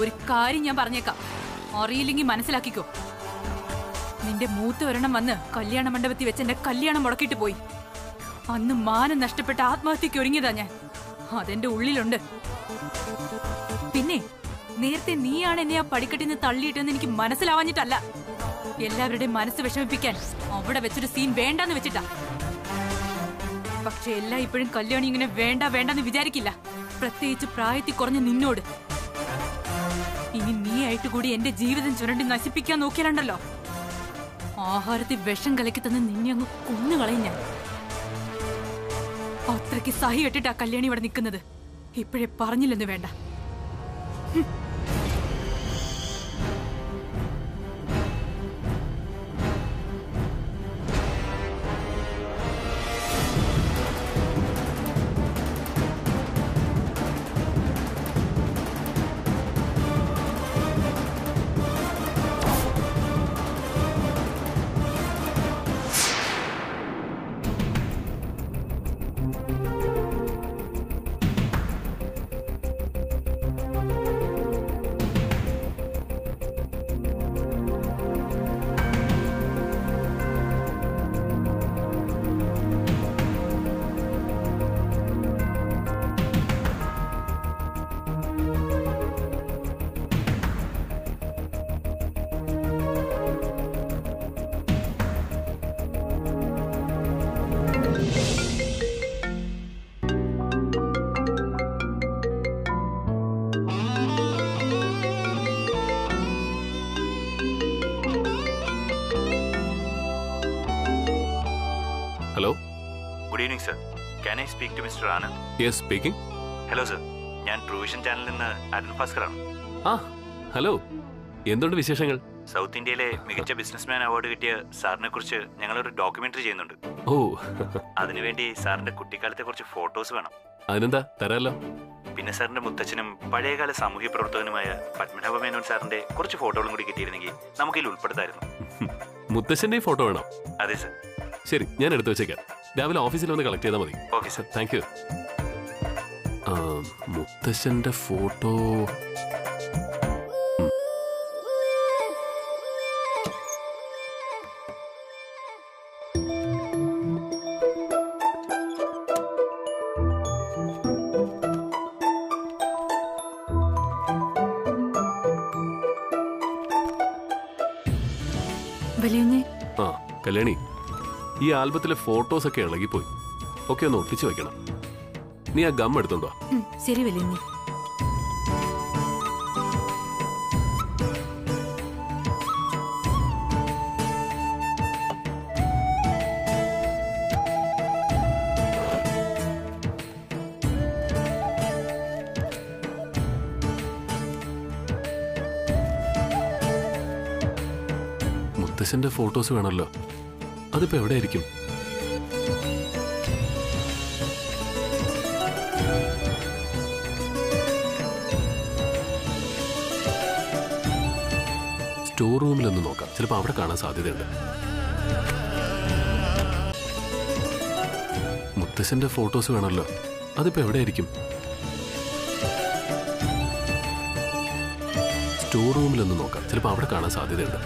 ഒരു കാര്യം ഞാൻ പറഞ്ഞേക്കാം, അറിയില്ലെങ്കിൽ മനസ്സിലാക്കിക്കോ. നിന്റെ മൂത്ത ഒരെണ്ണം വന്ന് കല്യാണ മണ്ഡപത്തിൽ വെച്ച് എന്റെ കല്യാണം മുടക്കിയിട്ട് പോയി. അന്ന് മാനം നഷ്ടപ്പെട്ട ആത്മഹത്യക്ക് ഒരുങ്ങിയതാ ഞാൻ. അതെന്റെ ഉള്ളിലുണ്ട്. പിന്നെ നേരത്തെ നീയാണ് എന്നെ ആ പടിക്കെട്ടിന്ന് തള്ളിയിട്ടെന്ന് എനിക്ക് മനസ്സിലാവാഞ്ഞിട്ടല്ല, എല്ലാവരുടെയും മനസ്സ് വിഷമിപ്പിക്കാൻ അവിടെ വെച്ചൊരു സീൻ വേണ്ടെന്ന് വെച്ചിട്ടാ. പക്ഷെ എല്ലാം ഇപ്പോഴും കല്യാണി ഇങ്ങനെ വേണ്ട വേണ്ടെന്ന് വിചാരിക്കില്ല, പ്രത്യേകിച്ച് പ്രായത്തിൽ കുറഞ്ഞ നിന്നോട്. ഇനി നീ ആയിട്ട് കൂടി എന്റെ ജീവിതം ചുരണ്ടി നശിപ്പിക്കാൻ നോക്കിയാലുണ്ടല്ലോ, ആഹാരത്തിൽ വിഷം കലക്കി തന്ന് നിന്നെ അങ്ങ് കൊന്നുകളയും ഞാൻ. അത്രയ്ക്ക് സഹി കെട്ടിട്ടാ കല്യാണി ഇവിടെ നിൽക്കുന്നത്. ഇപ്പോഴേ പറഞ്ഞില്ലെന്ന് വേണ്ട. Hello? Good evening, sir. Can I speak to Mr. Anand? Yes, speaking. Hello, sir. ഞാൻ ട്രൂവിഷൻ ചാനലിൽ നിന്ന് അരുൺ ഭാസ്കറാണ്. ഹലോ, എന്തുണ്ട് വിശേഷങ്ങൾ? സൗത്ത് ഇന്ത്യയിലെ മികച്ച ബിസിനസ്മാൻ അവാർഡ് കിട്ടിയ സാറിനെ കുറിച്ച് ഞങ്ങളൊരു ഡോക്യുമെന്ററി ചെയ്യുന്നുണ്ട്. ഓ, അതിനുവേണ്ടി സാറിന്റെ കുട്ടിക്കാലത്തെ കുറച്ച് ഫോട്ടോസ് വേണം. അതിനെന്താ, തരാലോ. പിന്നെ സാറിന്റെ മുത്തച്ഛനും പഴയകാല സാമൂഹ്യ പ്രവർത്തകനുമായ പത്മനാഭ മേനോൻ സാറിന്റെ കുറച്ച് ഫോട്ടോകളും കൂടി കിട്ടിയിരുന്നെങ്കിൽ നമുക്കിതിൽ ഉൾപ്പെടുത്തായിരുന്നു. മുത്തശ്ശന്റെ ഫോട്ടോ വേണം? അതെ സർ. ശരി, ഞാൻ എടുത്തു വെച്ചേക്കാം. രാവിലെ ഓഫീസിൽ വന്ന് കളക്ട് ചെയ്താൽ മതി. Okay sir. Thank you. മുത്തശ്ശന്റെ ഫോട്ടോ കല്യാണി, ഈ ആൽബത്തിലെ ഫോട്ടോസ് ഒക്കെ ഇളകിപ്പോയി. ഒക്കെ ഒന്ന് ഒട്ടിച്ചു വെക്കണം. നീ ആ ഗം എടുത്തോണ്ടോ? ശരി വലിയ. മുത്തശ്ശന്റെ ഫോട്ടോസ് വേണമല്ലോ. അതിപ്പോ എവിടെയായിരിക്കും? സ്റ്റോർ റൂമിലൊന്ന് നോക്കാം, ചിലപ്പോൾ അവിടെ കാണാൻ സാധ്യതയുണ്ട്. മുത്തശ്ശന്റെ ഫോട്ടോസ് വേണമല്ലോ. അതിപ്പോ എവിടെയായിരിക്കും? സ്റ്റോർ റൂമിലൊന്ന് നോക്കാം, ചിലപ്പോൾ അവിടെ കാണാൻ സാധ്യതയുണ്ട്.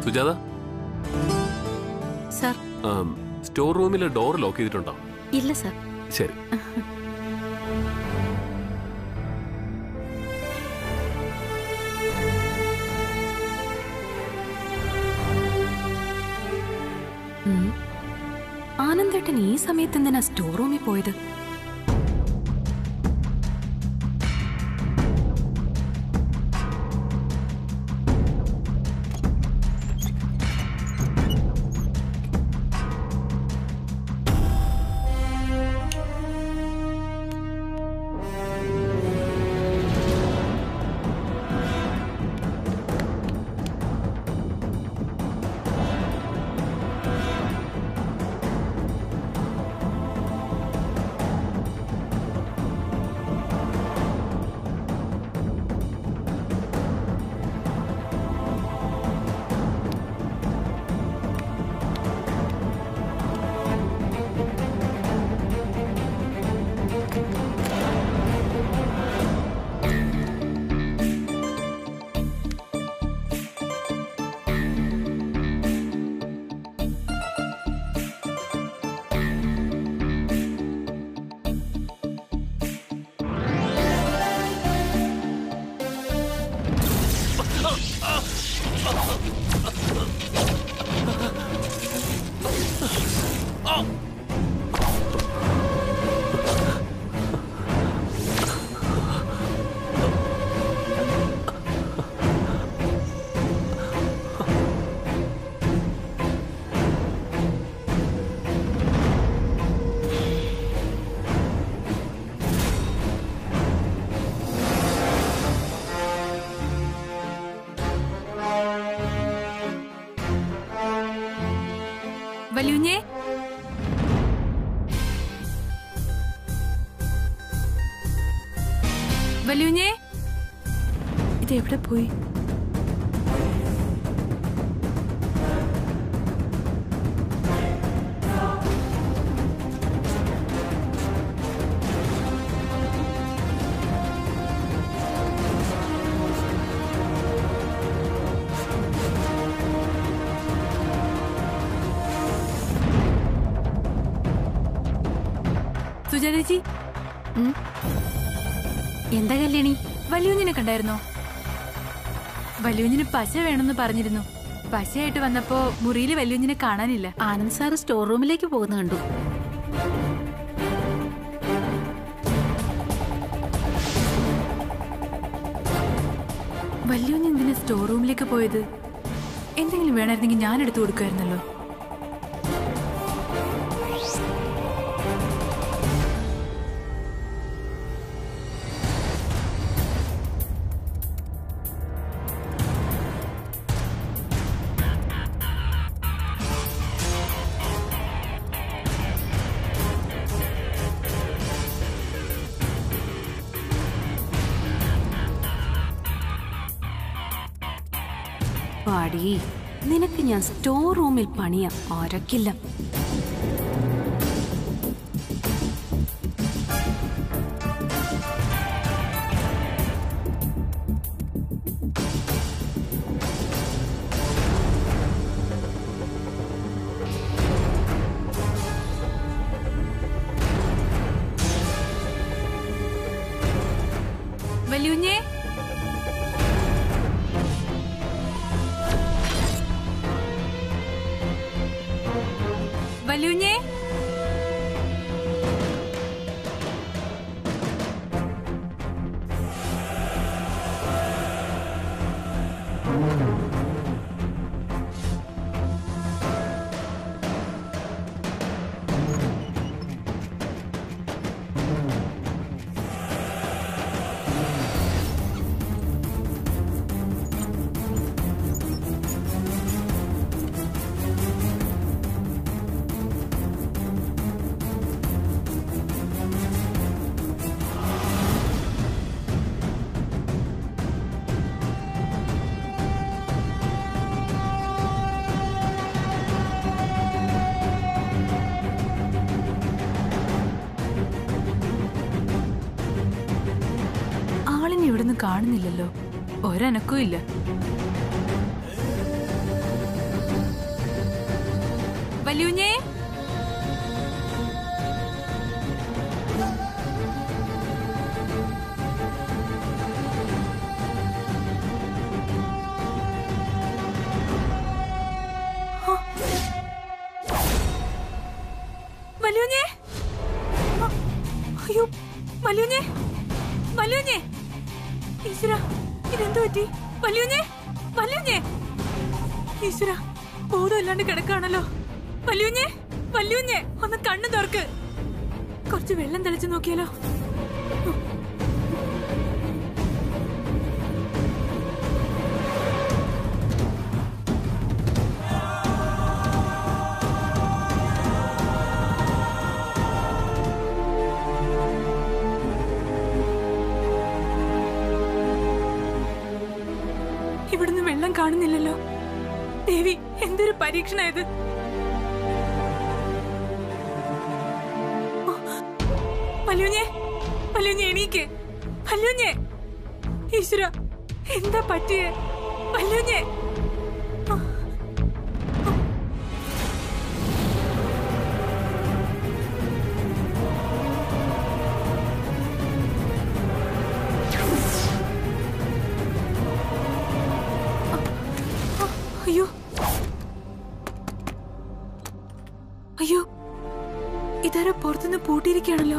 സുജാത സർ, സ്റ്റോർ റൂമിലെ ഡോർ ലോക്ക് ചെയ്തിട്ടുണ്ടോ? ഇല്ല സർ. ശരി. ആനന്ദേട്ടൻ ഈ സമയത്ത് എന്തിനാ സ്റ്റോർ റൂമിൽ പോയത്? വല്യുഞ്ഞേ, വല്യുഞ്ഞേ, ഇതെവിടെ പോയി? സുജാതേച്ചി, എന്താ കല്യാണി? വല്യുഞ്ഞിനെ കണ്ടായിരുന്നോ? വല്യുഞ്ഞിന് പശ വേണമെന്ന് പറഞ്ഞിരുന്നു. പശയായിട്ട് വന്നപ്പോ മുറിയിൽ വല്യുഞ്ഞിനെ കാണാനില്ല. ആനന്ദ് സാറ് സ്റ്റോർ റൂമിലേക്ക് പോകുന്ന കണ്ടു. വല്യുഞ്ഞ് എന്തിനാ സ്റ്റോർ റൂമിലേക്ക് പോയത്? എന്തെങ്കിലും വേണമായിരുന്നെങ്കിൽ ഞാൻ എടുത്തു കൊടുക്കുമായിരുന്നല്ലോ. പാടി, നിനക്ക് ഞാൻ സ്റ്റോർ റൂമിൽ പണിയാ ഒരക്കില്ല. വല്യുഞ്ഞേ, വല്യുഞ്ഞേ, ആളിനെ ഇവിടുന്ന് കാണുന്നില്ലല്ലോ. ഒരനക്കവും ഇല്ല. വല്യുഞ്ഞേ, വല്യുഞ്ഞേ, അയ്യോ വല്യുഞ്ഞേ, വല്യുഞ്ഞേ, ഈശ്വരാ, ഇതെന്തു പറ്റി? വല്യുഞ്ഞേ, വല്യുഞ്ഞേ, ഈശ്വരാ, ബോധമില്ലാണ്ട് കിടക്കാണല്ലോ. വല്യുഞ്ഞേ, വല്യുഞ്ഞേ, ഒന്ന് കണ്ണു തുറക്ക്. കുറച്ച് വെള്ളം തെളിച്ച് നോക്കിയാലോ? ഇവിടുന്ന് വെള്ളം കാണുന്നില്ലല്ലോ. ദേവി, എന്തൊരു പരീക്ഷണായത്! വല്യുഞ്ഞേ, വല്യുഞ്ഞേ, എണീക്ക്. വല്യുഞ്ഞേ, ഈശ്വര, എന്താ പറ്റിയേ? വല്യുഞ്ഞേ, ഇന്ന് പൂട്ടിയിരിക്കുകയാണല്ലോ.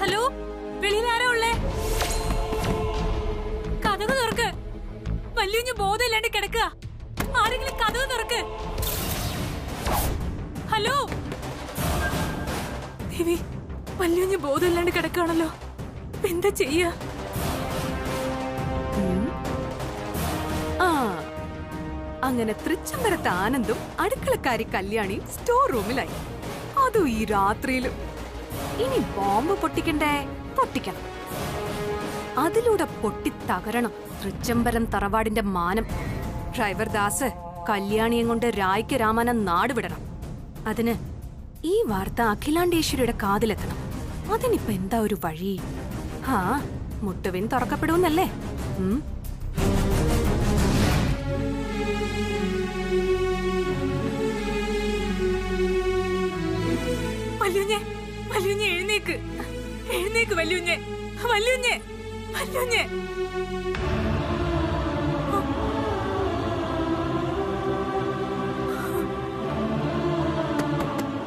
ഹലോ, വെളിയിൽ ആരാ ഉള്ളേ? കഥക് തുറക്ക്. വല്യുഞ്ഞ് ബോധമില്ലാണ്ട് കിടക്കുക. ആരെങ്കിലും കഥക് തുറക്ക്. ഹലോ ദേവി, വല്യുഞ്ഞ് ബോധമില്ലാണ്ട് കിടക്കുകയാണല്ലോ. എന്താ ചെയ്യാ? അങ്ങനെ തൃച്ചംബരത്ത് ആനന്ദും അടുക്കളക്കാരി കല്യാണിയും സ്റ്റോർ റൂമിലായി. അതും ഈ രാത്രിയിലും. ഇനി ബോംബ് പൊട്ടിക്കണ്ടേ? പൊട്ടിക്കണം. അതിലൂടെ പൊട്ടിത്തകരണം തൃച്ചംബരം തറവാടിന്റെ മാനം. ഡ്രൈവർ ദാസ് കല്യാണിയും കൊണ്ട് രായ്ക്ക് രാമാനം നാട് വിടണം. അതിന് ഈ വാർത്ത അഖിലാണ്ടേശ്വരിയുടെ കാതിലെത്തണം. അതിനിപ്പോ എന്താ ഒരു വഴി? മുട്ടുവിൻ തുറക്കപ്പെടുന്നല്ലേ? വല്യുഞ്ഞെ, വല്യുഞ്ഞെ എഴുന്നേക്ക്, എഴുന്നേക്ക് വല്യുഞ്ഞെ, വല്യുഞ്ഞെ, വല്യുഞ്ഞെ.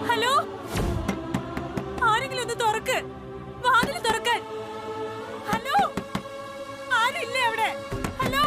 ഹലോ, ആരെങ്കിലും ഒന്ന് തുറക്ക്, വാതിൽ തുറക്കാൻ. ഹലോ, ആരില്ലേ അവിടെ? ഹലോ.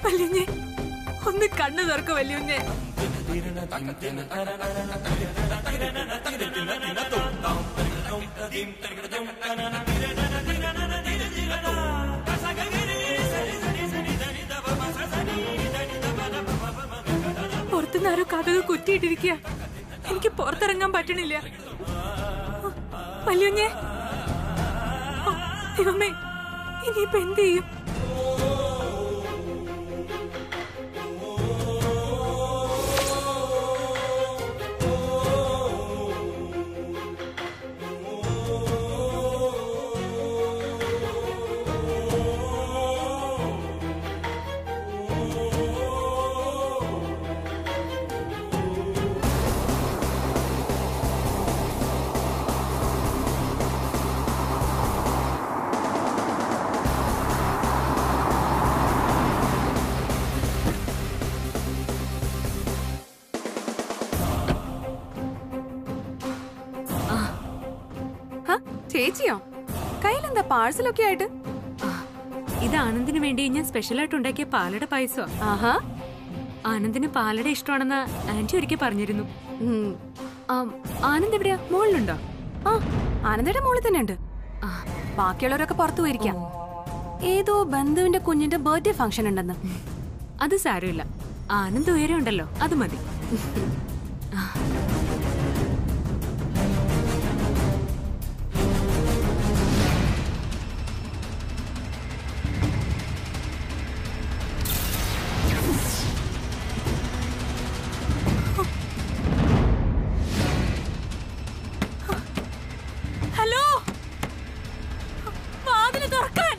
വല്യുഞ്ഞെ, ഒന്ന് കണ്ണു തുറക്ക് വല്യുഞ്ഞെ. പുറത്തുനിന്നാരോ കഥക് കുറ്റിയിട്ടിരിക്കുക. എനിക്ക് പുറത്തിറങ്ങാൻ പറ്റണില്ല. വല്യുഞ്ഞെ, ദൈവമേ, ഇനിയിപ്പോ എന്ത് ചെയ്യും? ചേച്ചിയോ? കയ്യിലെന്താ പാഴ്സലൊക്കെ ആയിട്ട്? ഇത് ആനന്ദിന് വേണ്ടി ഞാൻ സ്പെഷ്യലായിട്ട് ഉണ്ടാക്കിയ പാലട പായസം. ആഹാ, ആനന്ദിന് പാലട ഇഷ്ടമാണെന്ന് ആന്റി ഒരിക്കൽ പറഞ്ഞിരുന്നു. ആനന്ദ് എവിടെയാ? മുകളിലുണ്ടോ? ആനന്ദയുടെ മോളിൽ തന്നെ ഉണ്ട്. ബാക്കിയുള്ളവരൊക്കെ പുറത്തു പോയിരിക്കാം. ഏതോ ബന്ധുവിന്റെ കുഞ്ഞിന്റെ ബർത്ത്ഡേ ഫംഗ്ഷൻ ഉണ്ടെന്ന്. അത് സാരമില്ല, ആനന്ദ് ഉയരം ഉണ്ടല്ലോ, അത് മതി. ഹലോ, വാതില് തുറക്കാൻ.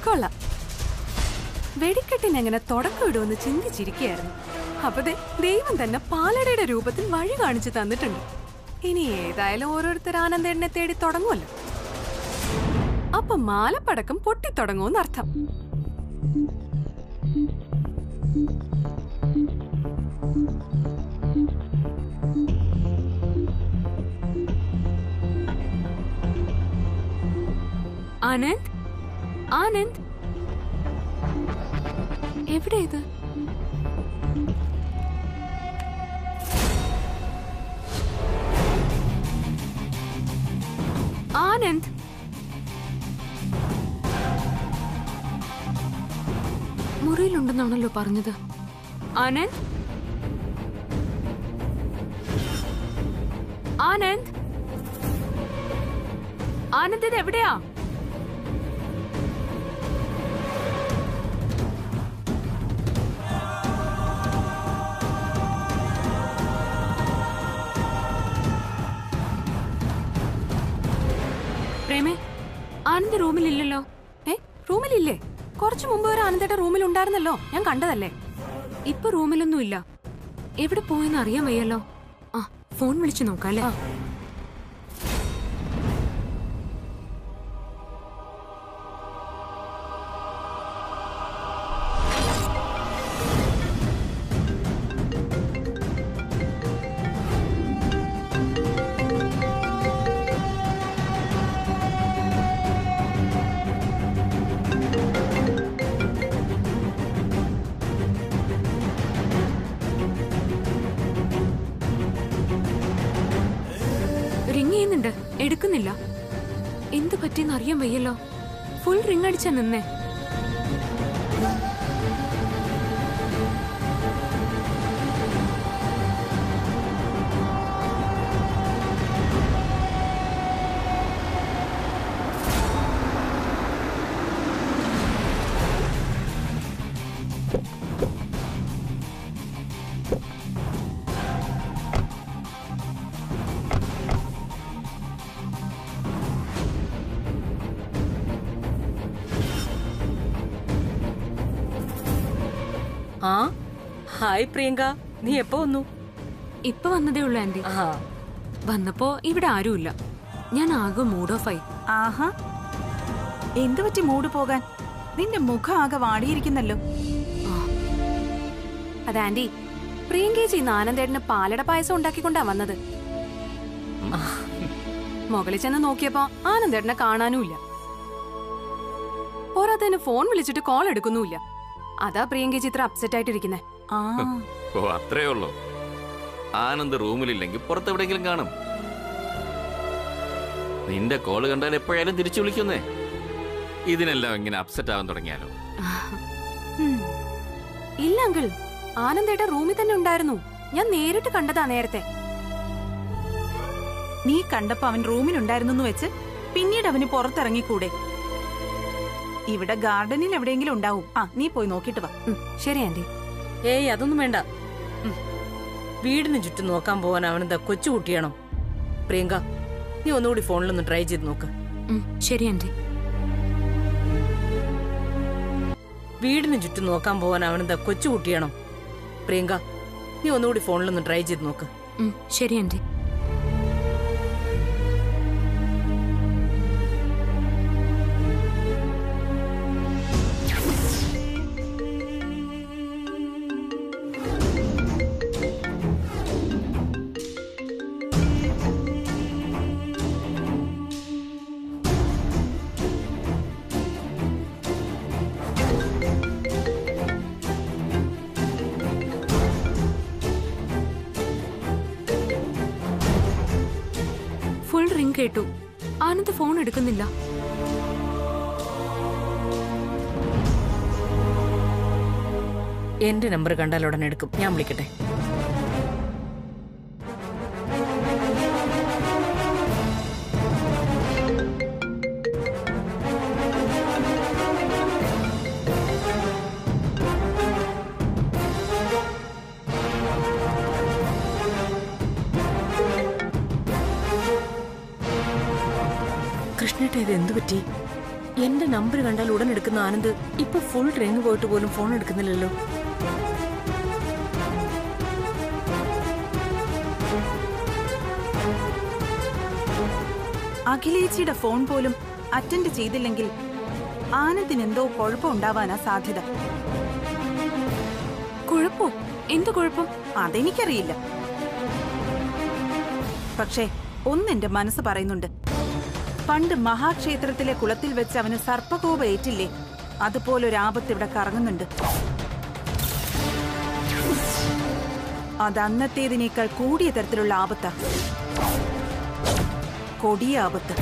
കൊള്ളാം. വെടിക്കെട്ടിനെങ്ങനെ തുടക്കം ഇടുമെന്ന് ചിന്തിച്ചിരിക്കുകയായിരുന്നു. അപ്പൊ ദൈവം തന്നെ പാലടയുടെ രൂപത്തിൽ വഴി കാണിച്ചു തന്നിട്ടുണ്ട്. ഇനി ഏതായാലും ഓരോരുത്തർ ആനന്ദേണ്ണെ തേടി തുടങ്ങുമല്ലോ. അപ്പൊ മാലപ്പടക്കം പൊട്ടിത്തുടങ്ങുമെന്നർത്ഥം. ആനന്ദ്, ആനന്ദ്, എവിടെ ഇത്? ആനന്ദ്, മുറിയിലുണ്ടെന്നാണല്ലോ പറഞ്ഞത്. ആനന്ദ്, ആനന്ദ്, ആനന്ദ് ഇത് എവിടെയാ? പ്രേമേ, ആനന്ദ് റൂമിലില്ലല്ലോ. റൂമിലില്ലേ? കുറച്ചു മുമ്പ് ഒരു ആനന്ദേട്ട റൂമിൽ ഉണ്ടായിരുന്നല്ലോ, ഞാൻ കണ്ടതല്ലേ. ഇപ്പൊ റൂമിലൊന്നുമില്ല. എവിടെ പോയെന്ന് അറിയാൻ വയ്യല്ലോ. ആ, ഫോൺ വിളിച്ചു നോക്കാം അല്ലേ? റിങ് ചെയ്യുന്നുണ്ട്, എടുക്കുന്നില്ല. എന്ത് പറ്റിയെന്ന് അറിയാൻ വയ്യല്ലോ. ഫുൾ റിങ് അടിച്ചാ നിന്നേ. ആ, ഹായ് പ്രിയങ്ക, നീ എപ്പോ വന്നു? ഇപ്പൊ വന്നതേ ഉള്ളൂ ആന്റി. വന്നപ്പോ ഇവിടെ ആരുമില്ല. ഞാൻ ആകെ മൂഡ് ഓഫ് ആയി. ആഹാ, എന്തു പറ്റി മൂഡ് പോകാൻ? നിന്റെ മുഖം ആകെ വാടിയിരിക്കുന്നല്ലോ. അത് ആന്റി, പ്രിയങ്കേച്ചി ഇന്ന് ആനന്ദേട്ടന് പാലട പായസം ഉണ്ടാക്കിക്കൊണ്ടാ വന്നത്. മുകളിൽ ചെന്ന് നോക്കിയപ്പോ ആനന്ദേട്ടനെ കാണാനുമില്ല. പോരാത്തതിന് ഫോൺ വിളിച്ചിട്ട് കോൾ എടുക്കുന്നുമില്ല. അതാ പ്രിയങ്കേച്ചി ഇത്ര അപ്സെറ്റ് ആയിട്ടിരിക്കുന്നേ. ഓ, അത്രേ ഉള്ളൂ. ആനന്ദ് റൂമിലില്ലെങ്കിൽ പുറത്തെവിടെയെങ്കിലും കാണും. നിന്റെ കോള് കണ്ടാൽ എപ്പോഴായാലും തിരിച്ചു വിളിക്കുന്നേ. ഇതിനെല്ലാം ഇങ്ങനെ അപ്സെറ്റ് ആവാൻ തുടങ്ങിയാലോ? ഇല്ല അങ്കിൾ, ആനന്ദേട്ട റൂമിൽ തന്നെ ഉണ്ടായിരുന്നു. ഞാൻ നേരിട്ട് കണ്ടതാ നേരത്തെ. നീ കണ്ടപ്പോ അവൻ റൂമിലുണ്ടായിരുന്നു വെച്ച് പിന്നീട് അവന് പുറത്തിറങ്ങിക്കൂടെ? ഇവിടെ ഗാർഡനിൽ എവിടെയെങ്കിലും ഉണ്ടാവും. ആ, നീ പോയി നോക്കിട്ട് വാ. ശരി ആന്റി. ഏയ്, അതൊന്നും വേണ്ട. വീടിന് ചുറ്റും നോക്കാൻ പോവാൻ അവനെന്താ കൊച്ചുകുട്ടിയാണോ? പ്രിയങ്ക, നീ ഒന്നുകൂടി ഫോണിലൊന്ന് ട്രൈ ചെയ്ത് നോക്ക്. ശരി ആന്റി. വീടിന് ചുറ്റും നോക്കാൻ പോവാൻ അവനെന്താ കൊച്ചുകുട്ടിയാണോ? പ്രിയങ്ക, നീ ഒന്നുകൂടി ഫോണിലൊന്ന് ട്രൈ ചെയ്ത് നോക്ക്. ശരി ആന്റി. ഫുൾ റിംഗ് കേട്ടു. ആനന്ദ് ഫോൺ എടുക്കുന്നില്ല. എന്റെ നമ്പർ കണ്ടാൽ ഉടനെ എടുക്കും. ഞാൻ വിളിക്കട്ടെ. കൃഷ്ണേട്ട, ഇത് എന്തു പറ്റി? എന്റെ നമ്പർ കണ്ടാൽ ഉടൻ എടുക്കുന്ന ആനന്ദ് ഇപ്പൊ ഫുൾ റിംഗ് പോയിട്ട് പോലും ഫോൺ എടുക്കുന്നില്ലല്ലോ. അഖിലേച്ചിയുടെ ഫോൺ പോലും അറ്റൻഡ് ചെയ്തില്ലെങ്കിൽ ആനന്ദിന് എന്തോ കുഴപ്പമുണ്ടാവാനാ സാധ്യത. കുഴപ്പോ? എന്ത് കുഴപ്പം? അതെനിക്കറിയില്ല. പക്ഷേ ഒന്നെന്റെ മനസ്സ് പറയുന്നുണ്ട്. പണ്ട് മഹാക്ഷേത്രത്തിലെ കുളത്തിൽ വെച്ച് അവന് സർപ്പകോപ ഏറ്റില്ലേ, അതുപോലൊരാപത്ത് ഇവിടെ കറങ്ങുന്നുണ്ട്. അത് അന്നത്തേതിനേക്കാൾ കൂടിയ തരത്തിലുള്ള ആപത്താ. കൊടിയ ആപത്ത്.